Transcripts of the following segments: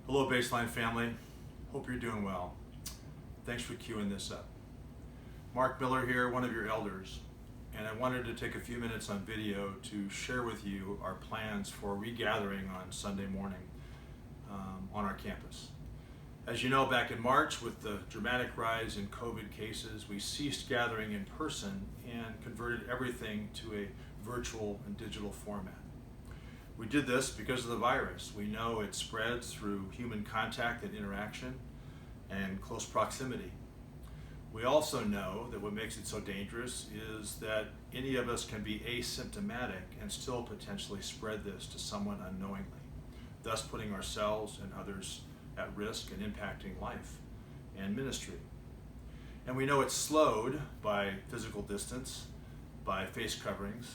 Hello, Baseline family. Hope you're doing well. Thanks for queuing this up. Mark Miller here, one of your elders, and I wanted to take a few minutes on video to share with you our plans for regathering on Sunday morning on our campus. As you know, back in March, with the dramatic rise in COVID cases, we ceased gathering in person and converted everything to a virtual and digital format. We did this because of the virus. We know it spreads through human contact and interaction and close proximity. We also know that what makes it so dangerous is that any of us can be asymptomatic and still potentially spread this to someone unknowingly, thus putting ourselves and others at risk and impacting life and ministry. And we know it's slowed by physical distance, by face coverings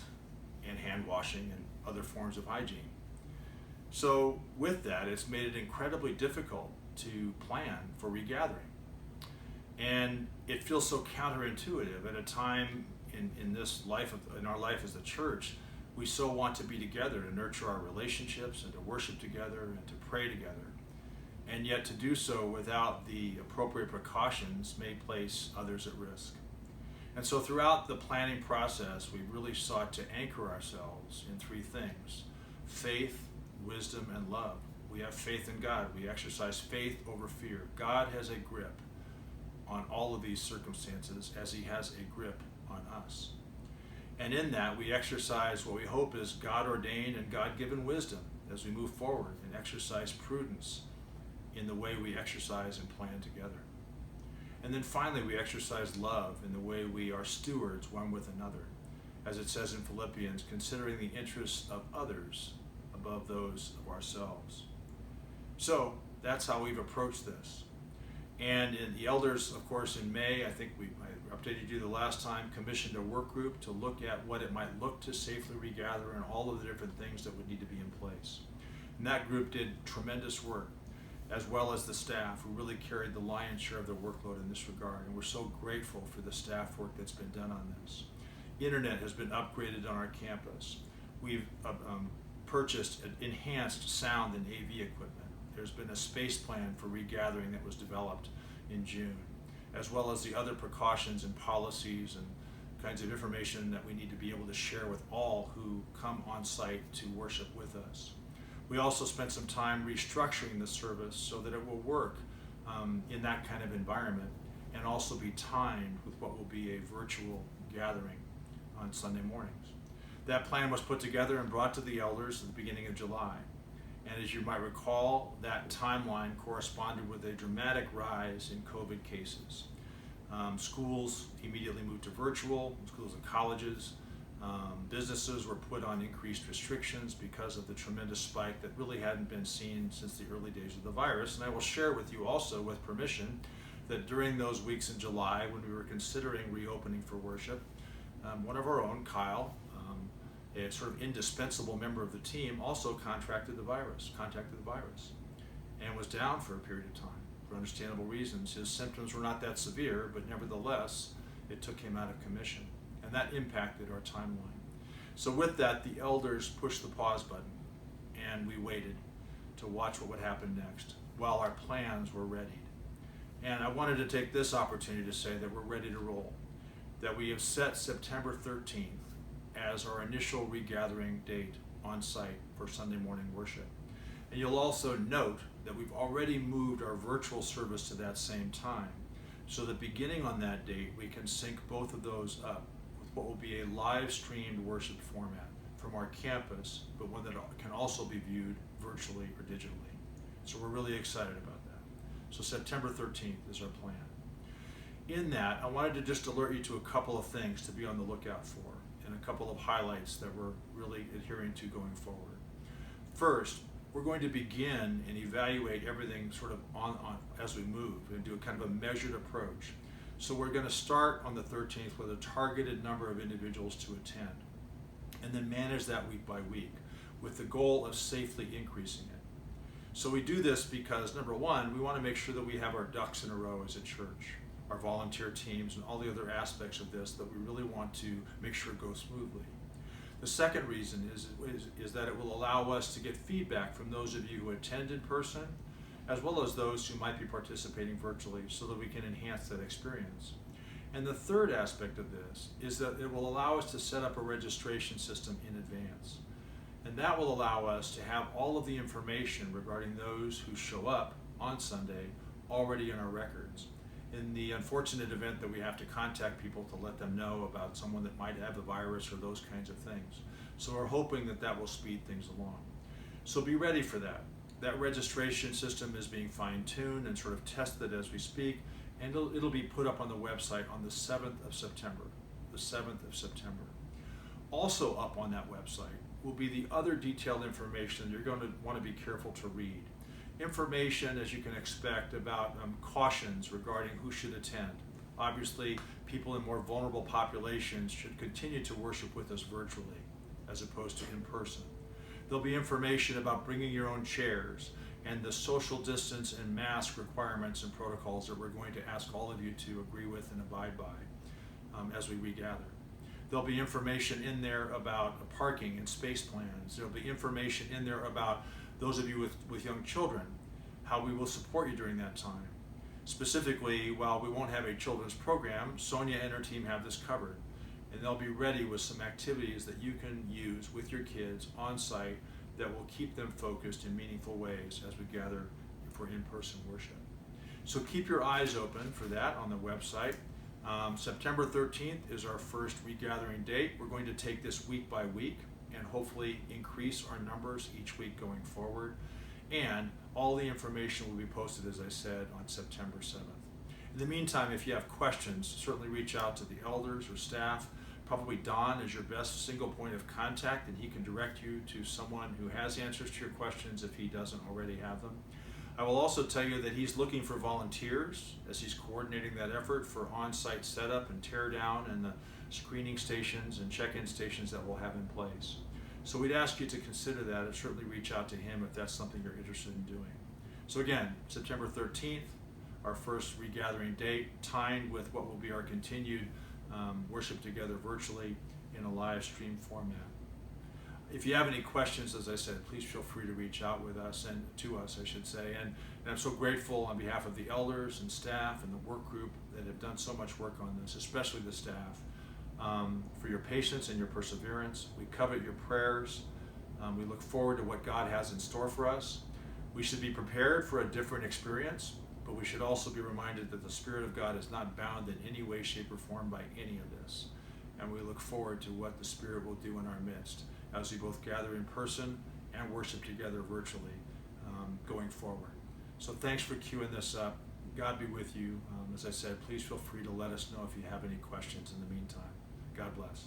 and hand washing and other forms of hygiene. So with that, it's made it incredibly difficult to plan for regathering. And it feels so counterintuitive at a time in our life as a church. We so want to be together to nurture our relationships and to worship together and to pray together. And yet to do so without the appropriate precautions may place others at risk. And so throughout the planning process, we really sought to anchor ourselves in three things: faith, wisdom, and love. We have faith in God. We exercise faith over fear. God has a grip on all of these circumstances as he has a grip on us. And in that, we exercise what we hope is God-ordained and God-given wisdom as we move forward, and exercise prudence in the way we exercise and plan together. And then finally, we exercise love in the way we are stewards one with another. As it says in Philippians, considering the interests of others above those of ourselves. So that's how we've approached this. And in the elders, of course, in May, I updated you the last time, commissioned a work group to look at what it might look to safely regather and all of the different things that would need to be in place. And that group did tremendous work, as well as the staff, who really carried the lion's share of their workload in this regard. And we're so grateful for the staff work that's been done on this. Internet has been upgraded on our campus. We've purchased enhanced sound and AV equipment. There's been a space plan for regathering that was developed in June, as well as the other precautions and policies and kinds of information that we need to be able to share with all who come on site to worship with us. We also spent some time restructuring the service so that it will work in that kind of environment and also be timed with what will be a virtual gathering on Sunday mornings. That plan was put together and brought to the elders at the beginning of July. And as you might recall, that timeline corresponded with a dramatic rise in COVID cases. Schools immediately moved to virtual, schools and colleges. Businesses were put on increased restrictions because of the tremendous spike that really hadn't been seen since the early days of the virus. And I will share with you also, with permission, that during those weeks in July when we were considering reopening for worship, one of our own, Kyle, a sort of indispensable member of the team, also contacted the virus, and was down for a period of time for understandable reasons. His symptoms were not that severe, but nevertheless, it took him out of commission, and that impacted our timeline. So with that, the elders pushed the pause button, and we waited to watch what would happen next while our plans were readied. And I wanted to take this opportunity to say that we're ready to roll, that we have set September 13th as our initial regathering date on site for Sunday morning worship. And you'll also note that we've already moved our virtual service to that same time, so that beginning on that date, we can sync both of those up with what will be a live streamed worship format from our campus, but one that can also be viewed virtually or digitally. So we're really excited about that. So September 13th is our plan. In that, I wanted to just alert you to a couple of things to be on the lookout for, and a couple of highlights that we're really adhering to going forward. First, we're going to begin and evaluate everything sort of on as we move and do a kind of a measured approach. So we're going to start on the 13th with a targeted number of individuals to attend, and then manage that week by week with the goal of safely increasing it. So we do this because, number one, we want to make sure that we have our ducks in a row as a church. our volunteer teams, and all the other aspects of this that we really want to make sure go smoothly. The second reason is that it will allow us to get feedback from those of you who attend in person, as well as those who might be participating virtually, so that we can enhance that experience. And the third aspect of this is that it will allow us to set up a registration system in advance. And that will allow us to have all of the information regarding those who show up on Sunday already in our records. In the unfortunate event that we have to contact people to let them know about someone that might have the virus or those kinds of things. So we're hoping that that will speed things along. So be ready for that. That registration system is being fine-tuned and sort of tested as we speak, and it'll be put up on the website on the 7th of September. The 7th of September. Also up on that website will be the other detailed information you're going to want to be careful to read. Information, as you can expect, about cautions regarding who should attend. Obviously, people in more vulnerable populations should continue to worship with us virtually, as opposed to in person. There'll be information about bringing your own chairs and the social distance and mask requirements and protocols that we're going to ask all of you to agree with and abide by as we regather. There'll be information in there about parking and space plans. There'll be information in there about those of you with young children, how we will support you during that time. Specifically, while we won't have a children's program, Sonia and her team have this covered. And they'll be ready with some activities that you can use with your kids on site that will keep them focused in meaningful ways as we gather for in-person worship. So keep your eyes open for that on the website. September 13th is our first regathering date. We're going to take this week by week and hopefully increase our numbers each week going forward. And all the information will be posted, as I said, on September 7th. In the meantime, if you have questions, certainly reach out to the elders or staff. Probably Don is your best single point of contact, and he can direct you to someone who has answers to your questions if he doesn't already have them. I will also tell you that he's looking for volunteers as he's coordinating that effort for on-site setup and tear down and the screening stations and check-in stations that we'll have in place. So we'd ask you to consider that and certainly reach out to him if that's something you're interested in doing. So again, September 13th, our first regathering date, timed with what will be our continued worship together virtually in a live stream format. If you have any questions, as I said, please feel free to reach out with us and to us, I should say. And I'm so grateful on behalf of the elders and staff and the work group that have done so much work on this, especially the staff, for your patience and your perseverance. We covet your prayers. We look forward to what God has in store for us. We should be prepared for a different experience, but we should also be reminded that the Spirit of God is not bound in any way, shape, or form by any of this. And we look forward to what the Spirit will do in our midst as we both gather in person and worship together virtually going forward. So thanks for queuing this up. God be with you. As I said, please feel free to let us know if you have any questions in the meantime. God bless.